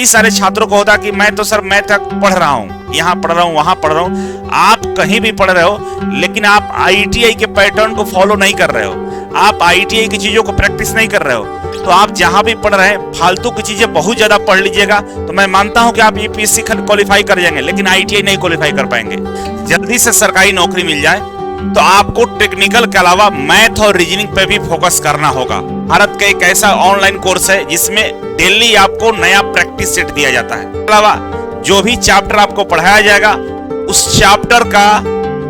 कई सारे छात्रों को होता कि मैं तो सर मैथ तक पढ़ रहा हूँ, यहाँ पढ़ रहा हूँ, वहां पढ़ रहा हूँ। आप कहीं भी पढ़ रहे हो लेकिन आप आईटीआई के पैटर्न को फॉलो नहीं कर रहे हो, आप आईटीआई की चीजों को प्रैक्टिस नहीं कर रहे हो, तो आप जहां भी पढ़ रहे हैं फालतू की चीजें बहुत ज्यादा पढ़ लीजिएगा तो मैं मानता हूं कि आप यूपीएससी क्वालिफाई कर जाएंगे, लेकिन आईटीआई नहीं क्वालिफाई कर पाएंगे। जल्दी से सरकारी नौकरी मिल जाए तो आपको टेक्निकल के अलावा मैथ और रीजनिंग पे भी फोकस करना होगा। भारत का एक ऐसा ऑनलाइन कोर्स है जिसमें डेली आपको नया प्रैक्टिस सेट दिया जाता है। इसके अलावा जो भी चैप्टर आपको पढ़ाया जाएगा उस चैप्टर का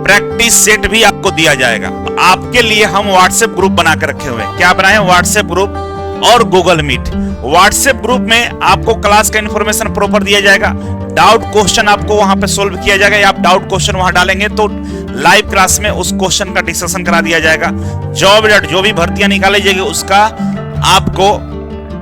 प्रैक्टिस सेट भी आपको दिया जाएगा। आपके लिए हम व्हाट्सएप ग्रुप बना कर रखे हुए हैं। क्या बनाए? व्हाट्सएप ग्रुप और गूगल मीट। व्हाट्सएप ग्रुप में आपको क्लास का इंफॉर्मेशन प्रॉपर दिया जाएगा, डाउट क्वेश्चन आपको वहां पे सोल्व किया जाएगा, या आप डाउट क्वेश्चन वहां डालेंगे तो लाइव क्लास में उस क्वेश्चन का डिस्कशन करा दिया जाएगा। जॉब रिलेटेड जो भी भर्तियां निकाली जाएगी उसका आपको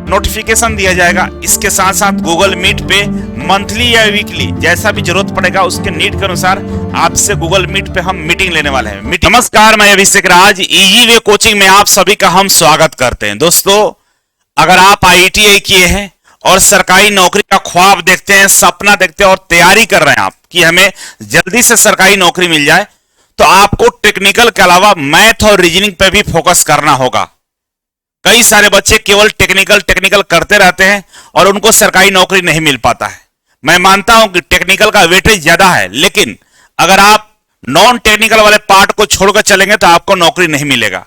नोटिफिकेशन दिया जाएगा। इसके साथ साथ गूगल मीट पे मंथली या वीकली जैसा भी जरूरत पड़ेगा उसके नीड के अनुसार आपसे गूगल मीट पे हम मीटिंग लेने वाले हैं। नमस्कार, मैं अभिषेक राज, इजी वे कोचिंग में आप सभी का हम स्वागत करते हैं। दोस्तों, अगर आप आईटीआई किए हैं और सरकारी नौकरी का ख्वाब देखते हैं, सपना देखते हैं और तैयारी कर रहे हैं आप कि हमें जल्दी से सरकारी नौकरी मिल जाए, तो आपको टेक्निकल के अलावा मैथ और रीजनिंग पे भी फोकस करना होगा। कई सारे बच्चे केवल टेक्निकल करते रहते हैं और उनको सरकारी नौकरी नहीं मिल पाता है। मैं मानता हूं कि टेक्निकल का वेटेज ज्यादा है, लेकिन अगर आप नॉन टेक्निकल वाले पार्ट को छोड़कर चलेंगे तो आपको नौकरी नहीं मिलेगा।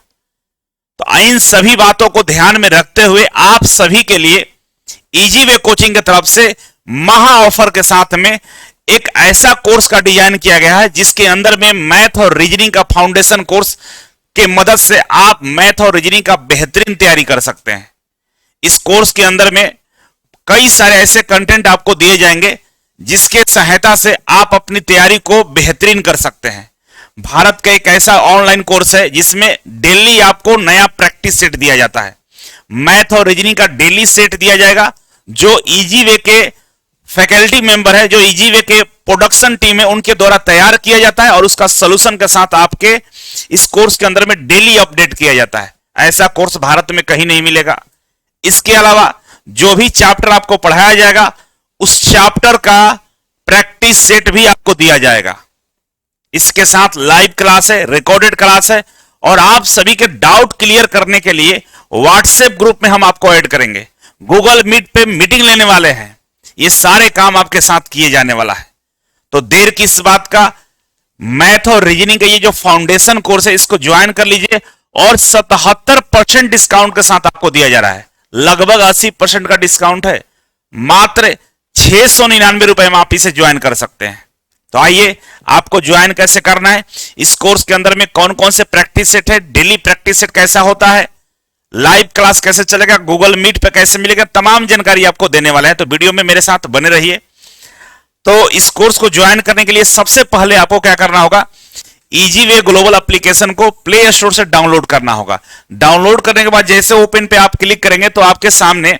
तो इन सभी बातों को ध्यान में रखते हुए आप सभी के लिए इजी वे कोचिंग की तरफ से महा ऑफर के साथ में एक ऐसा कोर्स का डिजाइन किया गया है जिसके अंदर में मैथ और रीजनिंग का फाउंडेशन कोर्स के मदद से आप मैथ और रीजनिंग का बेहतरीन तैयारी कर सकते हैं। इस कोर्स के अंदर में कई सारे ऐसे कंटेंट आपको दिए जाएंगे जिसके सहायता से आप अपनी तैयारी को बेहतरीन कर सकते हैं। भारत का एक ऐसा ऑनलाइन कोर्स है जिसमें डेली आपको नया प्रैक्टिस सेट दिया जाता है। मैथ और रीजनिंग का डेली सेट दिया जाएगा जो इजी वे के फैकल्टी मेंबर है, जो इजी वे के प्रोडक्शन टीम है, उनके द्वारा तैयार किया जाता है और उसका सॉल्यूशन के साथ आपके इस कोर्स के अंदर में डेली अपडेट किया जाता है। ऐसा कोर्स भारत में कहीं नहीं मिलेगा। इसके अलावा जो भी चैप्टर आपको पढ़ाया जाएगा उस चैप्टर का प्रैक्टिस सेट भी आपको दिया जाएगा। इसके साथ लाइव क्लास है, रिकॉर्डेड क्लास है, और आप सभी के डाउट क्लियर करने के लिए व्हाट्सएप ग्रुप में हम आपको ऐड करेंगे। गूगल मीट पे मीटिंग लेने वाले हैं। ये सारे काम आपके साथ किए जाने वाला है। तो देर किस बात का, मैथ और रीजनिंग का ये जो फाउंडेशन कोर्स है इसको ज्वाइन कर लीजिए और 77% डिस्काउंट के साथ आपको दिया जा रहा है। लगभग 80% का डिस्काउंट है। मात्र 699 रुपए में आप इसे ज्वाइन कर सकते हैं। तो आइए, आपको ज्वाइन कैसे करना है, इस कोर्स के अंदर में कौन कौन से प्रैक्टिस सेट है, डेली प्रैक्टिस सेट कैसा होता है, लाइव क्लास कैसे चलेगा, गूगल मीट पे कैसे मिलेगा, तमाम जानकारी आपको देने वाला है। तो वीडियो में मेरे साथ बने रहिए। तो इस कोर्स को ज्वाइन करने के लिए सबसे पहले आपको क्या करना होगा, इजी वे ग्लोबल एप्लीकेशन को प्ले स्टोर से डाउनलोड करना होगा। डाउनलोड करने के बाद जैसे ओपन पे आप क्लिक करेंगे तो आपके सामने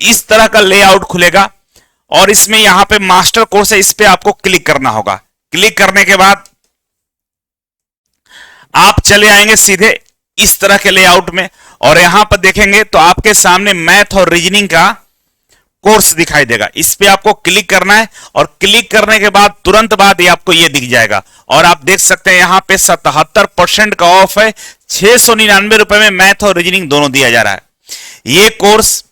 इस तरह का लेआउट खुलेगा और इसमें यहां पे मास्टर कोर्स है, इस पे आपको क्लिक करना होगा। क्लिक करने के बाद आप चले आएंगे सीधे इस तरह के लेआउट में और यहां पर देखेंगे तो आपके सामने मैथ और रीजनिंग का कोर्स दिखाई देगा। इस पे आपको क्लिक करना है और क्लिक करने के बाद तुरंत बाद ये आपको ये दिख जाएगा और आप देख सकते हैं यहां पे 77% का ऑफ है। 699 रुपए में मैथ और रीजनिंग दोनों दिया जा रहा है। ये कोर्स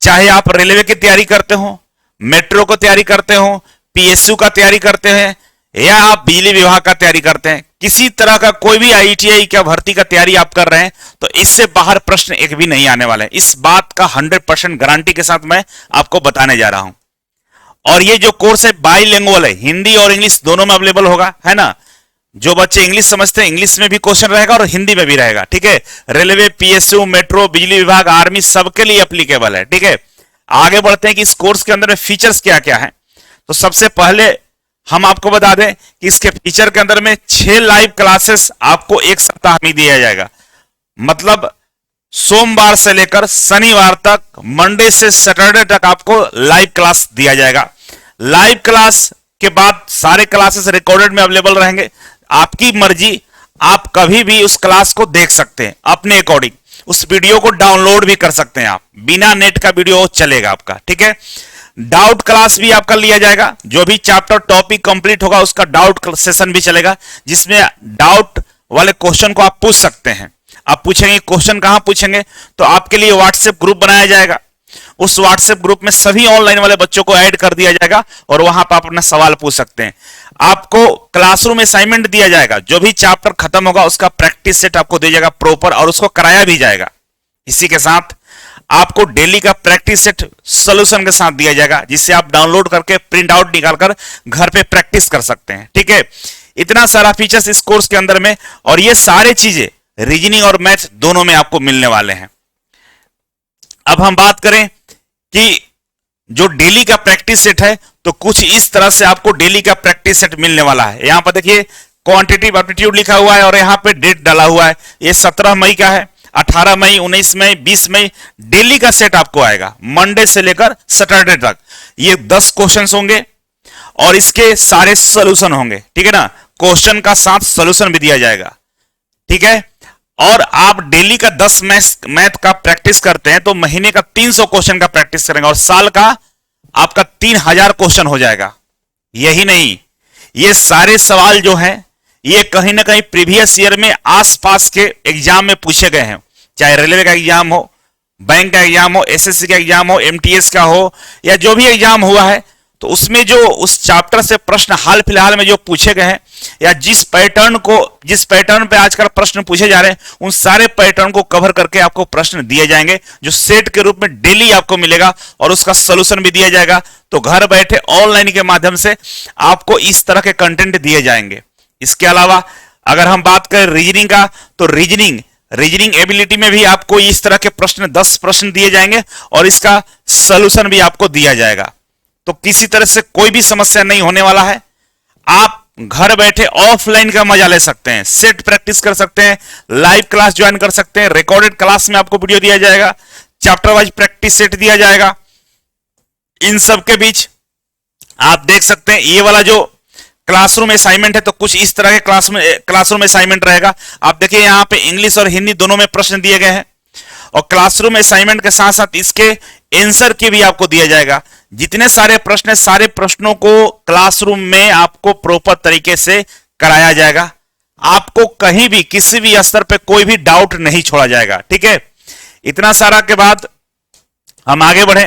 चाहे आप रेलवे की तैयारी करते हो, मेट्रो को तैयारी करते हो, पीएसयू का तैयारी करते हैं, या आप बिजली विभाग का तैयारी करते हैं, किसी तरह का कोई भी आईटीआई का भर्ती का तैयारी आप कर रहे हैं, तो इससे बाहर प्रश्न एक भी नहीं आने वाले हैं। इस बात का 100% गारंटी के साथ मैं आपको बताने जा रहा हूं। और ये जो कोर्स है बाईलिंगुअल है, हिंदी और इंग्लिश दोनों में अवेलेबल होगा, है ना। जो बच्चे इंग्लिश समझते हैं इंग्लिश में भी क्वेश्चन रहेगा और हिंदी में भी रहेगा, ठीक है। रेलवे, पीएसयू, मेट्रो, बिजली विभाग, आर्मी सबके लिए एप्लीकेबल है, ठीक है। आगे बढ़ते हैं कि इस कोर्स के अंदर में फीचर्स क्या क्या है। तो सबसे पहले हम आपको बता दें कि इसके फीचर के अंदर में 6 लाइव क्लासेस आपको एक सप्ताह में दिया जाएगा। मतलब सोमवार से लेकर शनिवार तक, मंडे से सैटरडे तक आपको लाइव क्लास दिया जाएगा। लाइव क्लास के बाद सारे क्लासेस रिकॉर्डेड में अवेलेबल रहेंगे। आपकी मर्जी, आप कभी भी उस क्लास को देख सकते हैं अपने अकॉर्डिंग। उस वीडियो को डाउनलोड भी कर सकते हैं आप, बिना नेट का वीडियो चलेगा आपका, ठीक है। डाउट क्लास भी आपका लिया जाएगा, जो भी चैप्टर टॉपिक कंप्लीट होगा उसका डाउट सेशन भी चलेगा, जिसमें डाउट वाले क्वेश्चन को आप पूछ सकते हैं। आप पूछेंगे क्वेश्चन कहां पूछेंगे, तो आपके लिए व्हाट्सएप ग्रुप बनाया जाएगा। उस व्हाट्सएप ग्रुप में सभी ऑनलाइन वाले बच्चों को ऐड कर दिया जाएगा और वहां पर आप अपना सवाल पूछ सकते हैं। आपको क्लासरूम असाइनमेंट दिया जाएगा, जो भी चैप्टर खत्म होगा उसका प्रैक्टिस सेट आपको दिया जाएगा प्रॉपर, और उसको कराया भी जाएगा। इसी के साथ आपको डेली का प्रैक्टिस सेट सॉल्यूशन के साथ दिया जाएगा, जिससे आप डाउनलोड करके प्रिंट आउट निकालकर घर पे प्रैक्टिस कर सकते हैं। ठीक है, इतना सारा फीचर्स इस कोर्स के अंदर में, और ये सारे चीजें रीजनिंग और मैथ दोनों में आपको मिलने वाले हैं। अब हम बात करें कि जो डेली का प्रैक्टिस सेट है, तो कुछ इस तरह से आपको डेली का प्रैक्टिस सेट मिलने वाला है। यहां पर देखिए क्वांटिटेटिव एप्टीट्यूड लिखा हुआ है और यहां पे डेट डाला हुआ है। ये 17 मई का है, 18 मई, 19 मई, 20 मई डेली का सेट आपको आएगा, मंडे से लेकर सैटरडे तक। ये 10 क्वेश्चंस होंगे और इसके सारे सॉल्यूशन होंगे। ठीक है ना, क्वेश्चन का साथ सॉल्यूशन भी दिया जाएगा। ठीक है, और आप डेली का 10 मैथ का प्रैक्टिस करते हैं तो महीने का 300 क्वेश्चन का प्रैक्टिस करेंगे और साल का आपका 3000 क्वेश्चन हो जाएगा। यही नहीं, ये सारे सवाल जो हैं ये कहीं ना कहीं प्रीवियस ईयर में आसपास के एग्जाम में पूछे गए हैं, चाहे रेलवे का एग्जाम हो, बैंक का एग्जाम हो, एसएससी का एग्जाम हो, एमटीएस का हो, या जो भी एग्जाम हुआ है, तो उसमें जो उस चैप्टर से प्रश्न हाल फिलहाल में जो पूछे गए हैं, या जिस पैटर्न पे आजकल प्रश्न पूछे जा रहे हैं, उन सारे पैटर्न को कवर करके आपको प्रश्न दिए जाएंगे, जो सेट के रूप में डेली आपको मिलेगा और उसका सॉल्यूशन भी दिया जाएगा। तो घर बैठे ऑनलाइन के माध्यम से आपको इस तरह के कंटेंट दिए जाएंगे। इसके अलावा अगर हम बात करें रीजनिंग का, तो रीजनिंग एबिलिटी में भी आपको इस तरह के प्रश्न 10 प्रश्न दिए जाएंगे और इसका सॉल्यूशन भी आपको दिया जाएगा। तो किसी तरह से कोई भी समस्या नहीं होने वाला है। आप घर बैठे ऑफलाइन का मजा ले सकते हैं, सेट प्रैक्टिस कर सकते हैं, लाइव क्लास ज्वाइन कर सकते हैं, रिकॉर्डेड क्लास में आपको वीडियो दिया जाएगा, चैप्टर वाइज प्रैक्टिस सेट दिया जाएगा। इन सब के बीच आप देख सकते हैं ये वाला जो क्लासरूम असाइनमेंट है, तो कुछ इस तरह के क्लासरूम असाइनमेंट रहेगा। आप देखिए यहाँ पे इंग्लिश और हिंदी दोनों में प्रश्न दिए गए हैं, और क्लासरूम असाइनमेंट के साथ साथ इसके आंसर की भी आपको दिया जाएगा। जितने सारे प्रश्न, सारे प्रश्नों को क्लासरूम में आपको प्रॉपर तरीके से कराया जाएगा। आपको कहीं भी किसी भी स्तर पे कोई भी डाउट नहीं छोड़ा जाएगा। ठीक है, इतना सारा के बाद हम आगे बढ़े,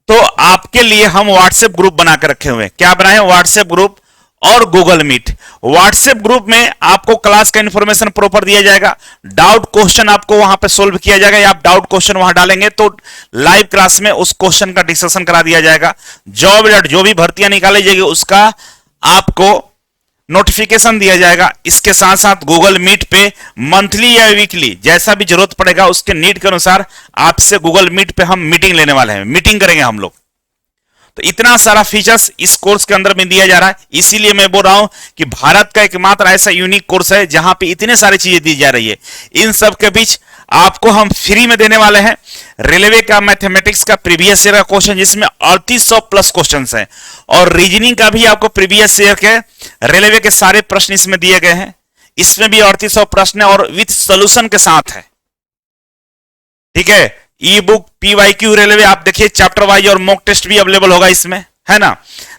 तो आपके लिए हम व्हाट्सएप ग्रुप बना के रखे हुए हैं। क्या बनाए? व्हाट्सएप ग्रुप और गूगल मीट। व्हाट्सएप ग्रुप में आपको क्लास का इंफॉर्मेशन प्रॉपर दिया जाएगा, डाउट क्वेश्चन आपको वहां पे सोल्व किया जाएगा, या आप डाउट क्वेश्चन वहां डालेंगे तो लाइव क्लास में उस क्वेश्चन का डिस्कशन करा दिया जाएगा। जॉब अलर्ट, जो भी भर्तियां निकाली जाएगी उसका आपको नोटिफिकेशन दिया जाएगा। इसके साथ साथ गूगल मीट पे मंथली या वीकली जैसा भी जरूरत पड़ेगा उसके नीड के अनुसार आपसे गूगल मीट पे हम मीटिंग लेने वाले हैं, मीटिंग करेंगे हम लोग। तो इतना सारा फीचर्स इस कोर्स के अंदर में दिया जा रहा है। इसीलिए मैं बोल रहा हूं कि भारत का एकमात्र ऐसा यूनिक कोर्स है जहां पे इतने सारी चीजें दी जा रही है। इन सब के बीच आपको हम फ्री में देने वाले हैं रेलवे का मैथमेटिक्स का प्रीवियस ईयर का क्वेश्चन, जिसमें 3800 प्लस क्वेश्चंस हैं, और रीजनिंग का भी आपको प्रीवियस ईयर के रेलवे के सारे प्रश्न इसमें दिए गए हैं। इसमें भी 3800 प्रश्न और विथ सोल्यूशन के साथ है। ठीक है, ई बुक, पीवाईक्यू रेलवे, आप देखिए चैप्टर वाइज और मॉक टेस्ट भी अवेलेबल होगा इसमें, है ना।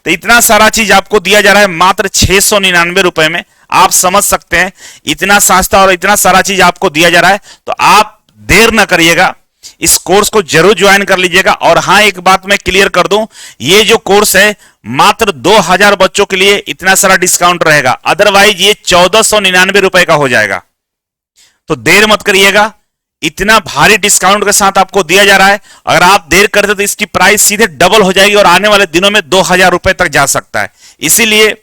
तो इतना सारा चीज आपको दिया जा रहा है मात्र 699 रुपए में। आप समझ सकते हैं इतना सस्ता और इतना सारा चीज आपको दिया जा रहा है, तो आप देर ना करिएगा, इस कोर्स को जरूर ज्वाइन कर लीजिएगा। और हाँ, एक बात मैं क्लियर कर दूं, ये जो कोर्स है मात्र 2000 बच्चों के लिए इतना सारा डिस्काउंट रहेगा, अदरवाइज ये 1499 रुपए का हो जाएगा। तो देर मत करिएगा, इतना भारी डिस्काउंट के साथ आपको दिया जा रहा है। अगर आप देर करते तो इसकी प्राइस सीधे डबल हो जाएगी और आने वाले दिनों में 2000 रुपए तक जा सकता है। इसीलिए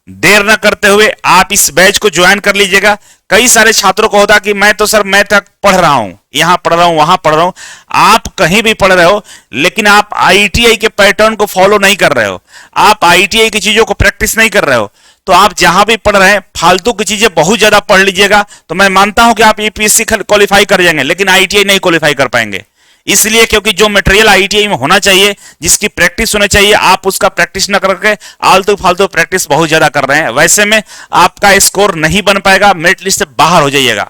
देर न करते हुए आप इस बैच को ज्वाइन कर लीजिएगा। कई सारे छात्रों को होता कि मैं तो सर मैं तक पढ़ रहा हूं, यहां पढ़ रहा हूं, वहां पढ़ रहा हूं। आप कहीं भी पढ़ रहे हो, लेकिन आप आईटीआई के पैटर्न को फॉलो नहीं कर रहे हो, आप आईटीआई की चीजों को प्रैक्टिस नहीं कर रहे हो, तो आप जहां भी पढ़ रहे हैं फालतू की चीजें बहुत ज्यादा पढ़ लीजिएगा। तो मैं मानता हूं कि आप यूपीएससी क्वालिफाई कर जाएंगे, लेकिन आईटीआई नहीं क्वालिफाई कर पाएंगे। इसलिए क्योंकि जो मटेरियल आईटीआई में होना चाहिए, जिसकी प्रैक्टिस होनी चाहिए, आप उसका प्रैक्टिस न करके आलतू फालतू प्रैक्टिस बहुत ज्यादा कर रहे हैं। वैसे में आपका स्कोर नहीं बन पाएगा, मेरिट लिस्ट से बाहर हो जाइएगा।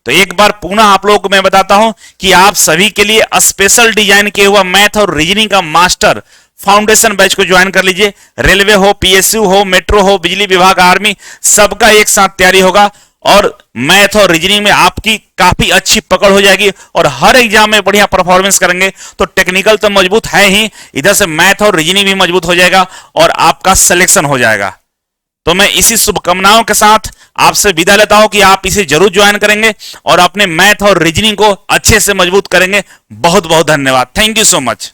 तो एक बार पुनः आप लोगों को मैं बताता हूं कि आप सभी के लिए स्पेशल डिजाइन किया हुआ मैथ और रीजनिंग का मास्टर फाउंडेशन बैच को ज्वाइन कर लीजिए। रेलवे हो, पीएसयू हो, मेट्रो हो, बिजली विभाग, आर्मी, सबका एक साथ तैयारी होगा और मैथ और रीजनिंग में आपकी काफी अच्छी पकड़ हो जाएगी और हर एग्जाम में बढ़िया परफॉर्मेंस करेंगे तो टेक्निकल तो मजबूत है ही, इधर से मैथ और रीजनिंग भी मजबूत हो जाएगा और आपका सिलेक्शन हो जाएगा। तो मैं इसी शुभकामनाओं के साथ आपसे विदा लेता हूं कि आप इसे जरूर ज्वाइन करेंगे और अपने मैथ और रीजनिंग को अच्छे से मजबूत करेंगे। बहुत बहुत धन्यवाद। Thank you so much.